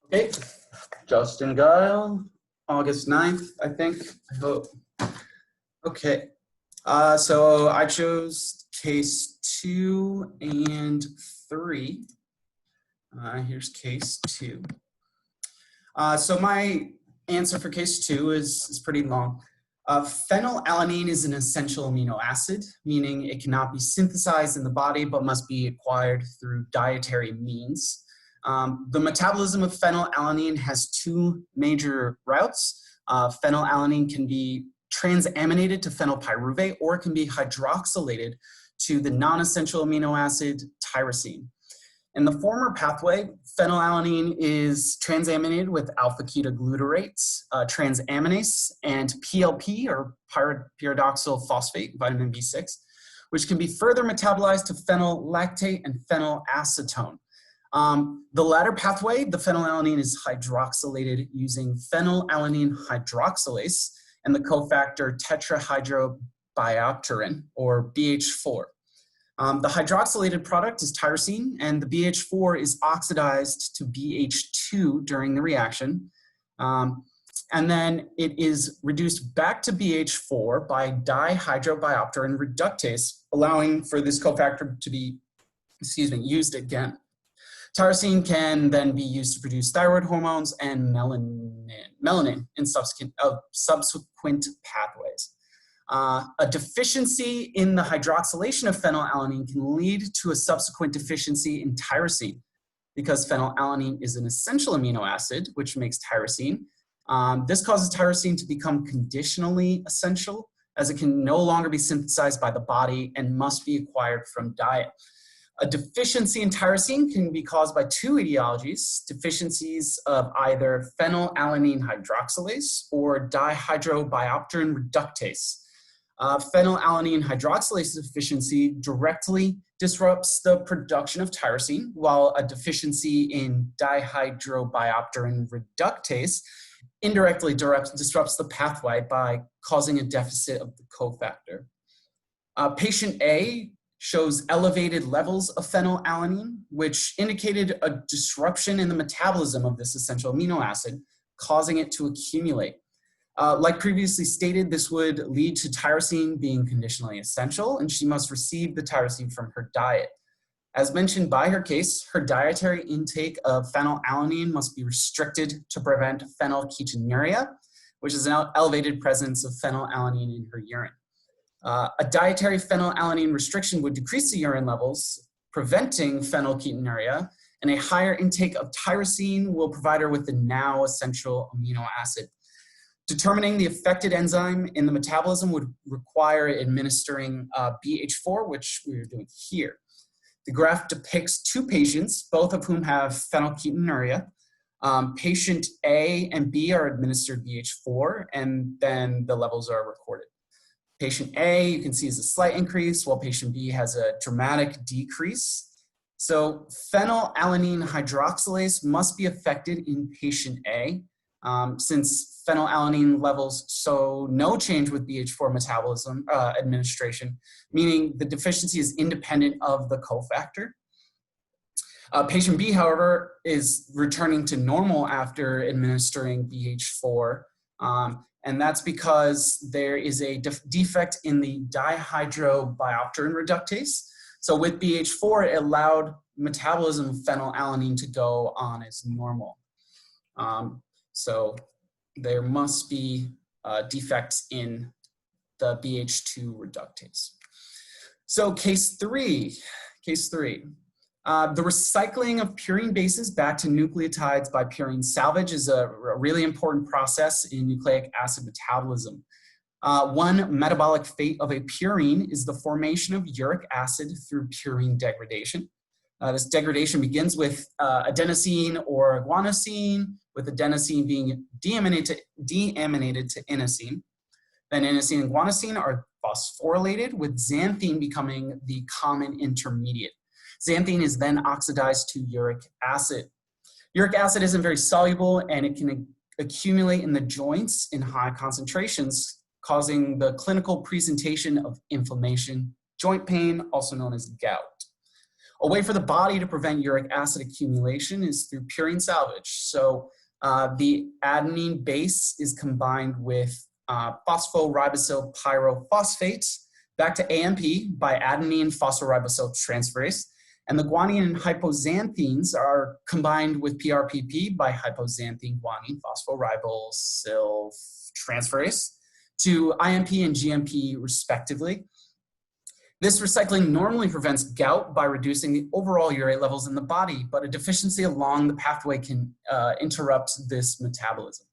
Okay, Justin Guile, August 9th, I think, I hope. Okay, so I chose case 2 and 3. Here's case 2. So my answer for case 2 is pretty long. Phenylalanine is an essential amino acid, meaning it cannot be synthesized in the body but must be acquired through dietary means. The metabolism of phenylalanine has two major routes. Phenylalanine can be transaminated to phenylpyruvate, or it can be hydroxylated to the non-essential amino acid tyrosine. In the former pathway, phenylalanine is transaminated with alpha-ketoglutarate, transaminase, and PLP, or pyridoxal phosphate, vitamin B6, which can be further metabolized to phenylactate and phenylacetone. The latter pathway, the phenylalanine is hydroxylated using phenylalanine hydroxylase and the cofactor tetrahydrobiopterin, or BH4. The hydroxylated product is tyrosine, and the BH4 is oxidized to BH2 during the reaction. And then it is reduced back to BH4 by dihydrobiopterin reductase, allowing for this cofactor to be, used again. Tyrosine can then be used to produce thyroid hormones and melanin in subsequent pathways. A deficiency in the hydroxylation of phenylalanine can lead to a subsequent deficiency in tyrosine. Because phenylalanine is an essential amino acid, which makes tyrosine, this causes tyrosine to become conditionally essential, as it can no longer be synthesized by the body and must be acquired from diet. A deficiency in tyrosine can be caused by two etiologies: deficiencies of either phenylalanine hydroxylase or dihydrobiopterin reductase. Phenylalanine hydroxylase deficiency directly disrupts the production of tyrosine, while a deficiency in dihydrobiopterin reductase indirectly disrupts the pathway by causing a deficit of the cofactor. Patient A shows elevated levels of phenylalanine, which indicated a disruption in the metabolism of this essential amino acid, causing it to accumulate. Like previously stated, this would lead to tyrosine being conditionally essential, and she must receive the tyrosine from her diet. As mentioned by her case, her dietary intake of phenylalanine must be restricted to prevent phenylketonuria, which is an elevated presence of phenylalanine in her urine. A dietary phenylalanine restriction would decrease the urine levels, preventing phenylketonuria, and a higher intake of tyrosine will provide her with the now essential amino acid. Determining the affected enzyme in the metabolism would require administering BH4, which we are doing here. The graph depicts two patients, both of whom have phenylketonuria. Patient A and B are administered BH4, and then the levels are recorded. Patient A, you can see, is a slight increase, while patient B has a dramatic decrease. So phenylalanine hydroxylase must be affected in patient A, since phenylalanine levels show no change with BH4 metabolism administration, meaning the deficiency is independent of the cofactor. Patient B, however, is returning to normal after administering BH4, and that's because there is a defect in the dihydrobiopterin reductase. So with BH4, it allowed metabolism of phenylalanine to go on as normal. So there must be defects in the BH2 reductase. So case three. The recycling of purine bases back to nucleotides by purine salvage is a really important process in nucleic acid metabolism. One metabolic fate of a purine is the formation of uric acid through purine degradation. This degradation begins with adenosine or guanosine, with adenosine being deaminated to inosine. Then inosine and guanosine are phosphorylated, with xanthine becoming the common intermediate. Xanthine is then oxidized to uric acid. Uric acid isn't very soluble, and it can accumulate in the joints in high concentrations, causing the clinical presentation of inflammation, joint pain, also known as gout. A way for the body to prevent uric acid accumulation is through purine salvage. So the adenine base is combined with phosphoribosyl pyrophosphate back to AMP by adenine phosphoribosyl transferase. And the guanine and hypoxanthines are combined with PRPP by hypoxanthine guanine phosphoribosyl transferase to IMP and GMP respectively. This recycling normally prevents gout by reducing the overall urate levels in the body, but a deficiency along the pathway can interrupt this metabolism.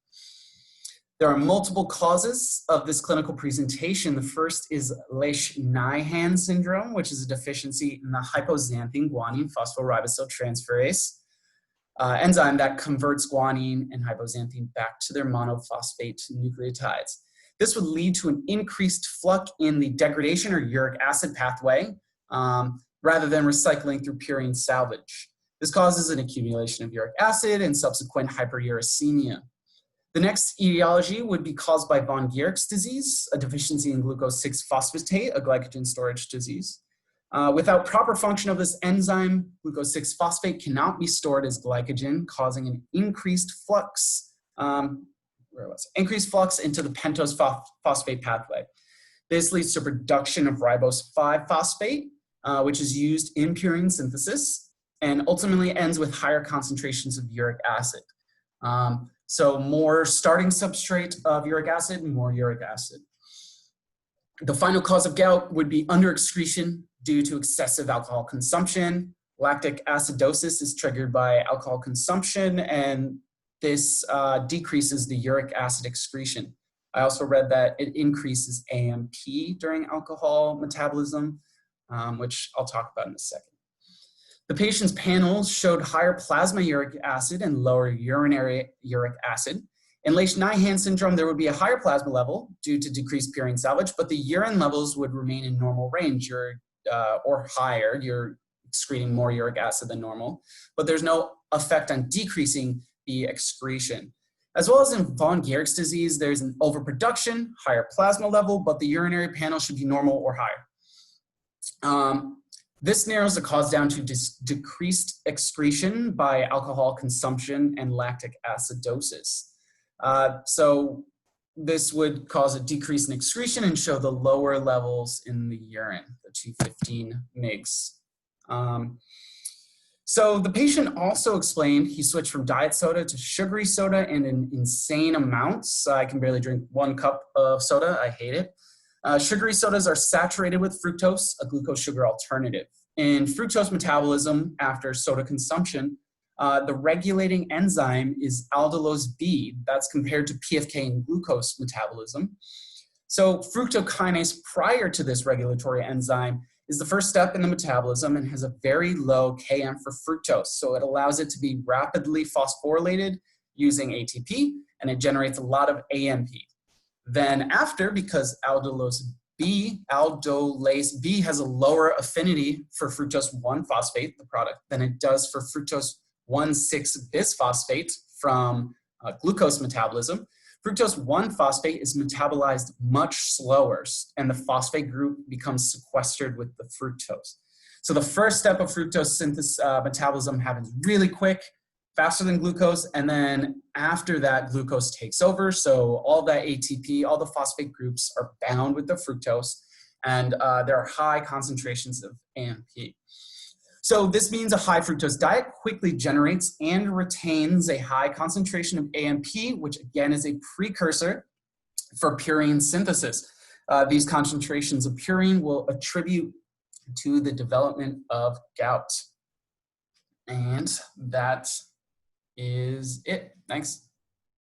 There are multiple causes of this clinical presentation. The first is Lesch-Nyhan syndrome, which is a deficiency in the hypoxanthine guanine phosphoribosyl transferase enzyme that converts guanine and hypoxanthine back to their monophosphate nucleotides. This would lead to an increased flux in the degradation or uric acid pathway rather than recycling through purine salvage. This causes an accumulation of uric acid and subsequent hyperuricemia. The next etiology would be caused by von Geerk's disease, a deficiency in glucose 6-phosphatase, a glycogen storage disease. Without proper function of this enzyme, glucose 6-phosphate cannot be stored as glycogen, causing an increased flux into the pentose phosphate pathway. This leads to production of ribose 5-phosphate, which is used in purine synthesis, and ultimately ends with higher concentrations of uric acid. So more starting substrate of uric acid, more uric acid. The final cause of gout would be underexcretion due to excessive alcohol consumption. Lactic acidosis is triggered by alcohol consumption, and this decreases the uric acid excretion. I also read that it increases AMP during alcohol metabolism, which I'll talk about in a second. The patient's panels showed higher plasma uric acid and lower urinary uric acid. In Lesch-Nyhan syndrome, there would be a higher plasma level due to decreased purine salvage, but the urine levels would remain in normal range or higher. You're excreting more uric acid than normal, but there's no effect on decreasing the excretion. As well as in von Geerk's disease, there's an overproduction, higher plasma level, but the urinary panel should be normal or higher. This narrows the cause down to decreased excretion by alcohol consumption and lactic acidosis. So this would cause a decrease in excretion and show the lower levels in the urine, the 215 mg. So the patient also explained he switched from diet soda to sugary soda in insane amounts. I can barely drink 1 cup of soda. I hate it. Sugary sodas are saturated with fructose, a glucose sugar alternative. In fructose metabolism after soda consumption, the regulating enzyme is aldolase B. That's compared to PFK in glucose metabolism. So fructokinase prior to this regulatory enzyme is the first step in the metabolism and has a very low Km for fructose. So it allows it to be rapidly phosphorylated using ATP, and it generates a lot of AMP. Then after, because aldolase B has a lower affinity for fructose 1-phosphate, the product, than it does for fructose 1,6-bisphosphate from glucose metabolism. Fructose 1-phosphate is metabolized much slower, and the phosphate group becomes sequestered with the fructose. So the first step of fructose synthesis metabolism happens really quick, faster than glucose, and then after that, glucose takes over. So all that ATP, all the phosphate groups are bound with the fructose, and there are high concentrations of AMP. So this means a high fructose diet quickly generates and retains a high concentration of AMP, which again is a precursor for purine synthesis. These concentrations of purine will attribute to the development of gout. And that is it. Thanks.